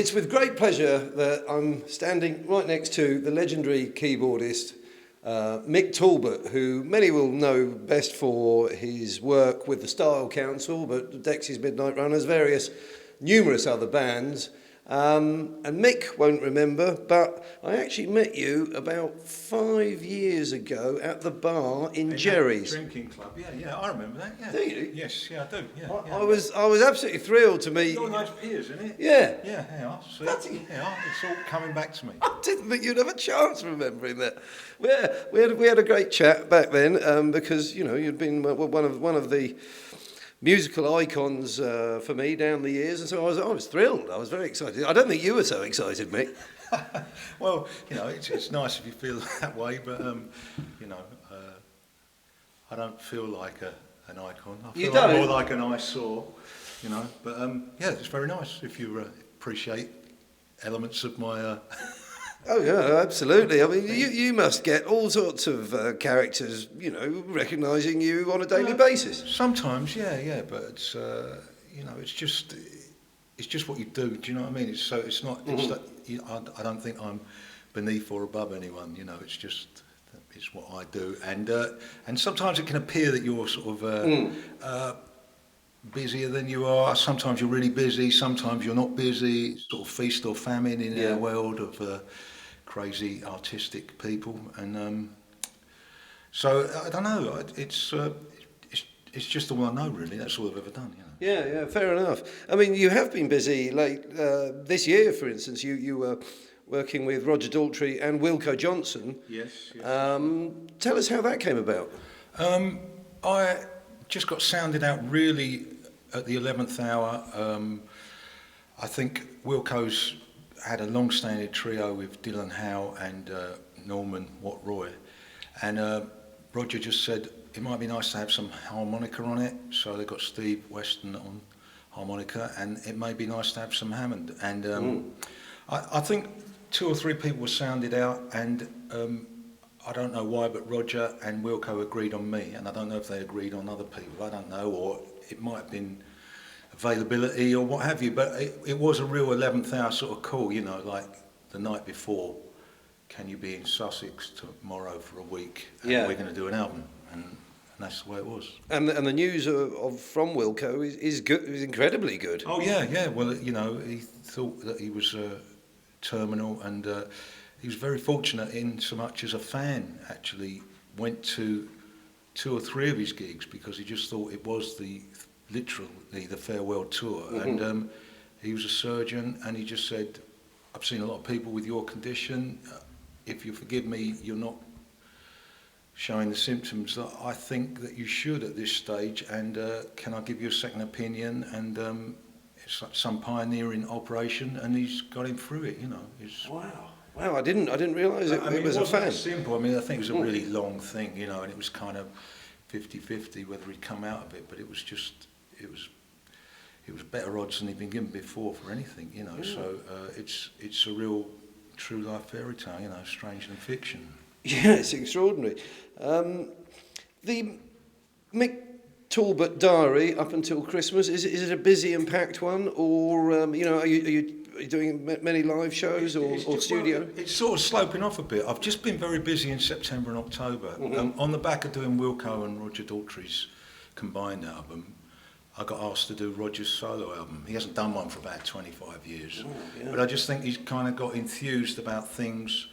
It's with great pleasure that I'm standing right next to the legendary keyboardist Mick Talbot, who many will know best for his work with the Style Council, but Dexys Midnight Runners, numerous other bands. And Mick won't remember, but I actually met you about 5 years ago at the bar in Jerry's. Drinking club, yeah, I remember that, yeah. Do you? Yes, yeah, I do, yeah. I was absolutely thrilled to meet you. Nice Piers, isn't it? Yeah. Yeah, yeah, see. Yeah, it's all coming back to me. I didn't think you'd have a chance remembering that. We had a great chat back then because, you know, you'd been one of the musical icons for me down the years, and so I was thrilled. I was very excited. I don't think you were so excited, Mick. Well, you know, it's nice if you feel that way, but you know, I don't feel like an icon. I feel like more like an eyesore, you know. But yeah, it's very nice if you appreciate elements of my. Oh yeah, absolutely. I mean, you must get all sorts of characters, you know, recognising you on a daily basis. Sometimes, yeah, but it's you know, it's just what you do. Do you know what I mean? It's not. It's like, I don't think I'm beneath or above anyone. You know, it's what I do, and sometimes it can appear that you're sort of busier than you are. Sometimes you're really busy. Sometimes you're not busy. Sort of feast or famine in our world of crazy artistic people, and so I don't know. It's just all I know, really. That's all I've ever done. You know. Yeah, fair enough. I mean, you have been busy. Like this year, for instance, you were working with Roger Daltrey and Wilko Johnson. Yes. Tell us how that came about. I just got sounded out really at the 11th hour. I think Wilko's had a long-standing trio with Dylan Howe and Norman Watt-Roy, and Roger just said it might be nice to have some harmonica on it, so they got Steve Weston on harmonica, and it may be nice to have some Hammond. And I think 2 or 3 people were sounded out, and I don't know why, but Roger and Wilko agreed on me, and I don't know if they agreed on other people, I don't know, or it might have been availability or what have you, but it was a real 11th hour sort of call, you know, like the night before, can you be in Sussex tomorrow for a week, and we're going to do an album, and that's the way it was. And the news from Wilko is good, is incredibly good. Oh yeah, well, you know, he thought that he was terminal, and he was very fortunate in so much as a fan actually went to 2 or 3 of his gigs because he just thought it was literally the farewell tour. And he was a surgeon, and he just said, I've seen a lot of people with your condition, if you forgive me, you're not showing the symptoms that I think that you should at this stage, and can I give you a second opinion? And it's like some pioneering operation, and he's got him through it, you know. Wow, I didn't realise it was a fan. It wasn't simple. I mean, I think it was a really long thing, you know, and it was kind of 50-50 whether he'd come out of it, but it was better odds than he'd been given before for anything, you know. So it's a real true life fairy tale, you know, stranger than fiction. Yeah, it's extraordinary. The Mick Talbot diary up until Christmas, is it a busy and packed one, or you know, are you doing many live shows or studio? Well, it's sort of sloping off a bit. I've just been very busy in September and October. On the back of doing Wilko and Roger Daltrey's combined album, I got asked to do Roger's solo album. He hasn't done one for about 25 years. But I just think he's kind of got enthused about things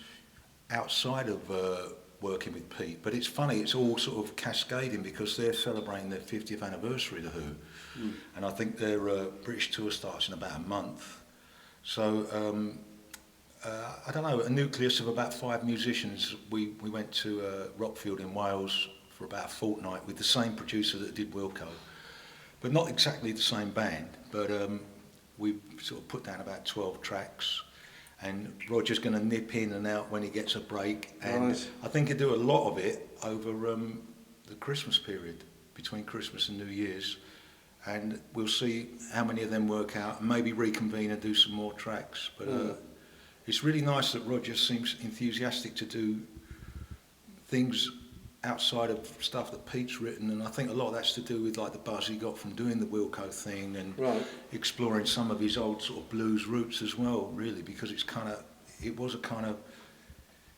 outside of working with Pete. But it's funny, it's all sort of cascading because they're celebrating their 50th anniversary, The Who. And I think their British tour starts in about a month. So, I don't know, a nucleus of about 5 musicians. We went to Rockfield in Wales for about a fortnight with the same producer that did Wilko. But not exactly the same band, but we sort of put down about 12 tracks, and Roger's going to nip in and out when he gets a break, and I think he'll do a lot of it over the Christmas period, between Christmas and New Year's, and we'll see how many of them work out, and maybe reconvene and do some more tracks. But it's really nice that Roger seems enthusiastic to do things outside of stuff that Pete's written, and I think a lot of that's to do with like the buzz he got from doing the Wilko thing and exploring some of his old sort of blues roots as well, really, because it was a kind of,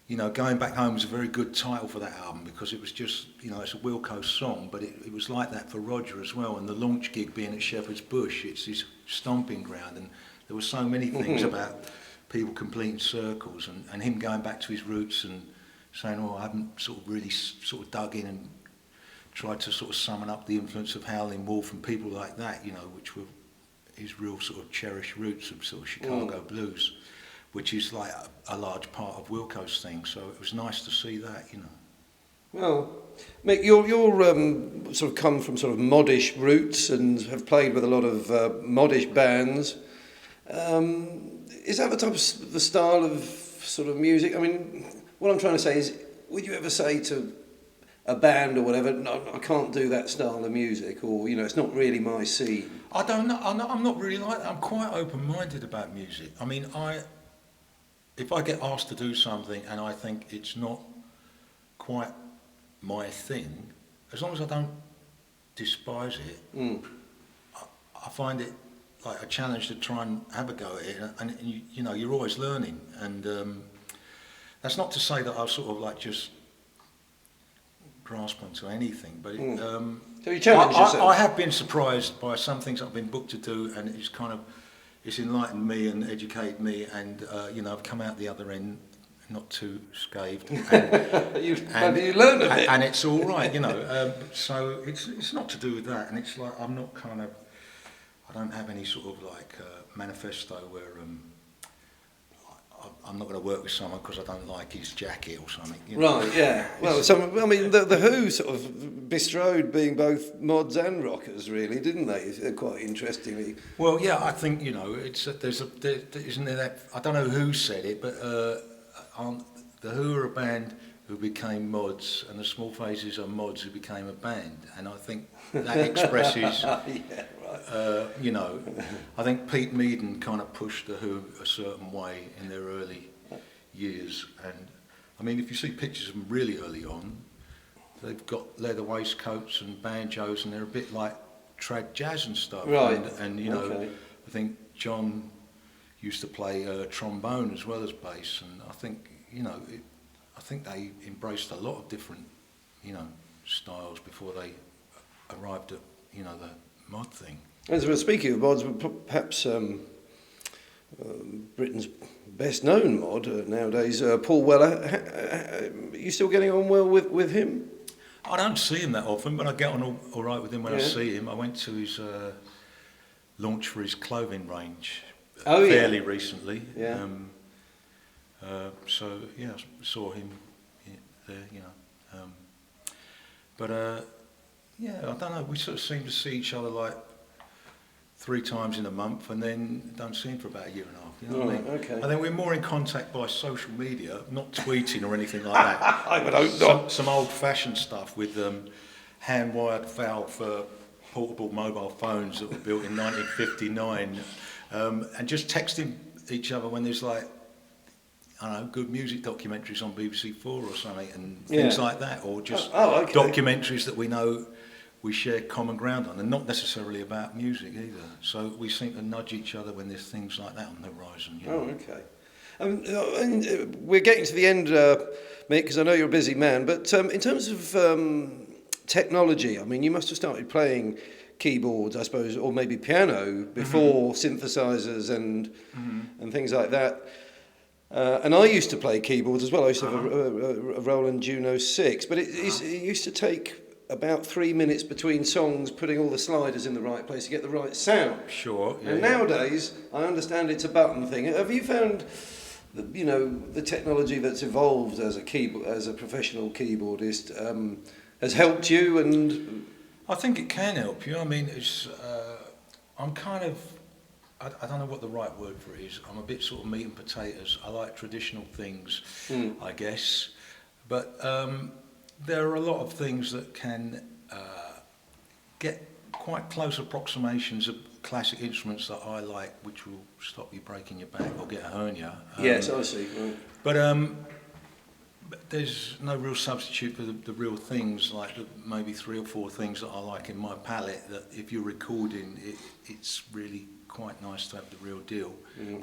you know, Going Back Home was a very good title for that album because it was just, you know, it's a Wilko song, but it was like that for Roger as well, and the launch gig being at Shepherd's Bush, it's his stomping ground, and there were so many things about people completing circles and him going back to his roots and saying, oh, I haven't sort of really sort of dug in and tried to sort of summon up the influence of Howlin' Wolf and people like that, you know, which were his real sort of cherished roots of sort of Chicago blues, which is like a large part of Wilko's thing. So it was nice to see that, you know. Well, Mick, you're sort of come from sort of modish roots and have played with a lot of modish bands. Is that the type of the style of sort of music? I mean, what I'm trying to say is, would you ever say to a band or whatever, no, I can't do that style of music, or, you know, it's not really my scene? I don't know. I'm not really like that. I'm quite open-minded about music. I mean, if I get asked to do something and I think it's not quite my thing, as long as I don't despise it, I find it like a challenge to try and have a go at it. And you know, you're always learning. And that's not to say that I'll sort of like just grasp onto anything, but so you challenge yourself. I have been surprised by some things I've been booked to do, and it's enlightened me and educated me, and you know, I've come out the other end not too scathed. And, you learned a bit, and it's all right, you know. So it's not to do with that, and it's like I don't have any sort of like manifesto where I'm not going to work with someone because I don't like his jacket or something. You know? Right, yeah. Well, I mean, the Who sort of bestrode being both mods and rockers, really, didn't they? Quite interestingly. Well, yeah, I think, you know, isn't there that, I don't know who said it, but the Who are a band who became mods, and the Small Faces are mods who became a band, and I think that expresses. Yeah, right. You know, I think Pete Meaden kind of pushed the Who a certain way in their early years, and I mean, if you see pictures of them really early on, they've got leather waistcoats and banjos, and they're a bit like trad jazz and stuff. Right. And you know, I think John used to play trombone as well as bass, and I think, you know, I think they embraced a lot of different, you know, styles before they arrived at, you know, the mod thing. As well, speaking of mods, perhaps Britain's best known mod nowadays, Paul Weller. Are you still getting on well with him? I don't see him that often, but I get on all right with him when I see him. I went to his launch for his clothing range fairly recently. Yeah. So yeah, I saw him there, you know. Yeah, I don't know. We sort of seem to see each other like 3 times in a month, and then don't see him for about a year and a half. You know what I mean? Okay. I think we're more in contact by social media, not tweeting or anything like that. I would hope not. Some old-fashioned stuff with hand-wired valve portable mobile phones that were built in 1959, and just texting each other when there's like, I don't know, good music documentaries on BBC4 or something, and things like that, or just documentaries that we know we share common ground on, and not necessarily about music either. So we seem to nudge each other when there's things like that on the horizon. You know? Oh, okay. And we're getting to the end, Mick, because I know you're a busy man, but in terms of technology, I mean, you must have started playing keyboards, I suppose, or maybe piano before synthesizers and things like that. And I used to play keyboards as well. I used to have a Roland Juno 6, but it used to take about 3 minutes between songs, putting all the sliders in the right place to get the right sound. Sure. Yeah, and nowadays, I understand it's a button thing. Have you found, the technology that's evolved as a professional keyboardist has helped you? And I think it can help you. I mean, I'm kind of, I don't know what the right word for it is. I'm a bit sort of meat and potatoes. I like traditional things, I guess. But there are a lot of things that can get quite close approximations of classic instruments that I like, which will stop you breaking your back or get a hernia. Yes, I see. Right. But there's no real substitute for the real things, like maybe 3 or 4 things that I like in my palette, that if you're recording, it's really quite nice to have the real deal.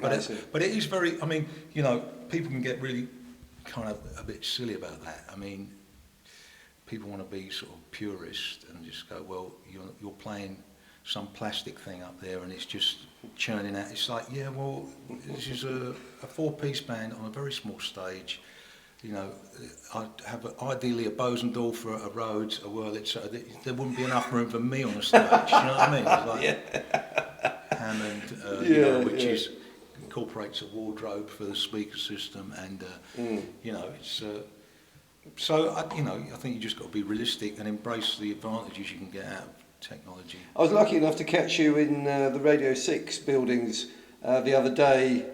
But it is very, I mean, you know, people can get really kind of a bit silly about that. I mean, people want to be sort of purist and just go, well, you're playing some plastic thing up there and it's just churning out. It's like, yeah, well, this is a 4-piece band on a very small stage. You know, I'd have ideally a Bosendorfer, a Rhodes, a Wurlitzer. There wouldn't be enough room for me on the stage. You know what I mean? It's like Hammond, you know, which is incorporates a wardrobe for the speaker system, and you know, it's so you know, I think you just got to be realistic and embrace the advantages you can get out of technology. I was lucky enough to catch you in the Radio 6 buildings the other day.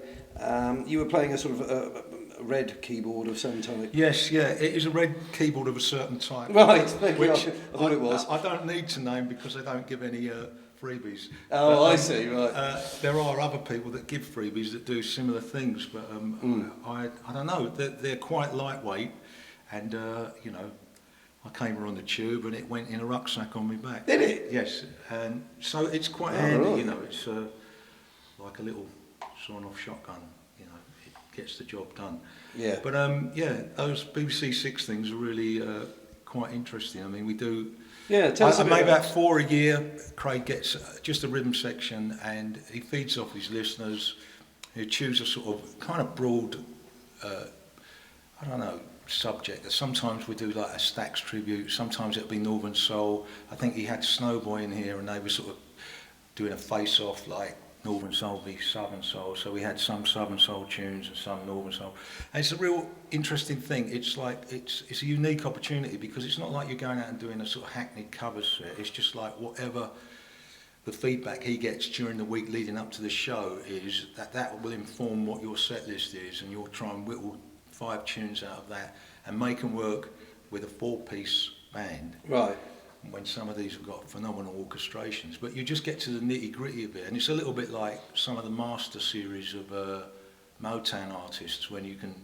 You were playing a sort of a red keyboard of some type. Yes, yeah, it is a red keyboard of a certain type. Right, which I thought it was. I don't need to name because they don't give any freebies. Oh, but, I see, right. There are other people that give freebies that do similar things, but I don't know, they're quite lightweight, and you know, I came on the tube and it went in a rucksack on my back. Did it? Yes, and so it's quite handy, right. you know, it's like a little sawn-off shotgun, you know, it gets the job done. Yeah. But yeah, those BBC 6 things are really quite interesting. I mean, we do. Yeah, tell us I make about about 4 a year. Craig gets just a rhythm section, and he feeds off his listeners. He chooses a sort of kind of broad, I don't know, subject. Sometimes we do like a Stax tribute. Sometimes it'll be Northern Soul. I think he had Snowboy in here, and they were sort of doing a face-off like Northern Soul v Southern Soul. So we had some Southern Soul tunes and some Northern Soul. And it's a real interesting thing. It's like it's a unique opportunity, because it's not like you're going out and doing a sort of hackneyed cover set. It's just like whatever the feedback he gets during the week leading up to the show is, that will inform what your set list is, and you'll try and whittle 5 tunes out of that and make them work with a 4-piece band. Right. When some of these have got phenomenal orchestrations, but you just get to the nitty-gritty of it, and it's a little bit like some of the master series of Motown artists, when you can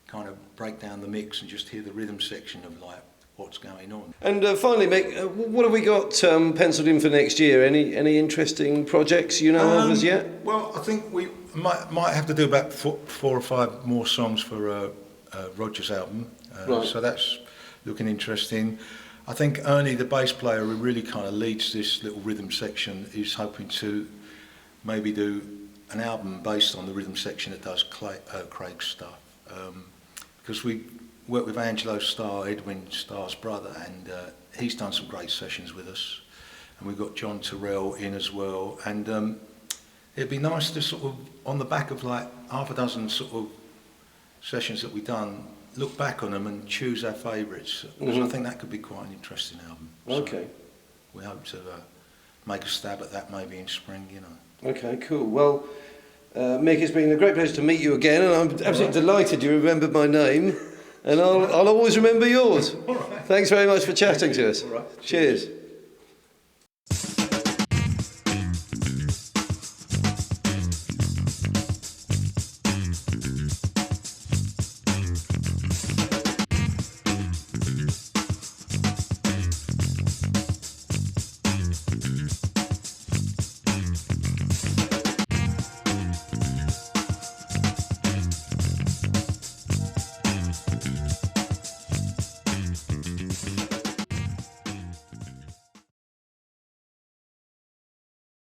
kind of break down the mix and just hear the rhythm section of like what's going on. And finally, Mick, what have we got penciled in for next year? Any interesting projects you know of as yet? Well, I think we might have to do about 4 or 5 more songs for Roger's album, right. So that's looking interesting. I think Ernie, the bass player, who really kind of leads this little rhythm section, is hoping to maybe do an album based on the rhythm section that does Craig's stuff. Because we work with Angelo Starr, Edwin Starr's brother, and he's done some great sessions with us. And we've got John Terrell in as well. And it'd be nice to sort of, on the back of like half a dozen sort of sessions that we've done, look back on them and choose our favourites, because I think that could be quite an interesting album. Okay. So we hope to make a stab at that maybe in spring, you know. Okay, cool. Well, Mick, it's been a great pleasure to meet you again, and I'm absolutely delighted you remembered my name, and I'll always remember yours. Thanks very much for chatting to us. Cheers.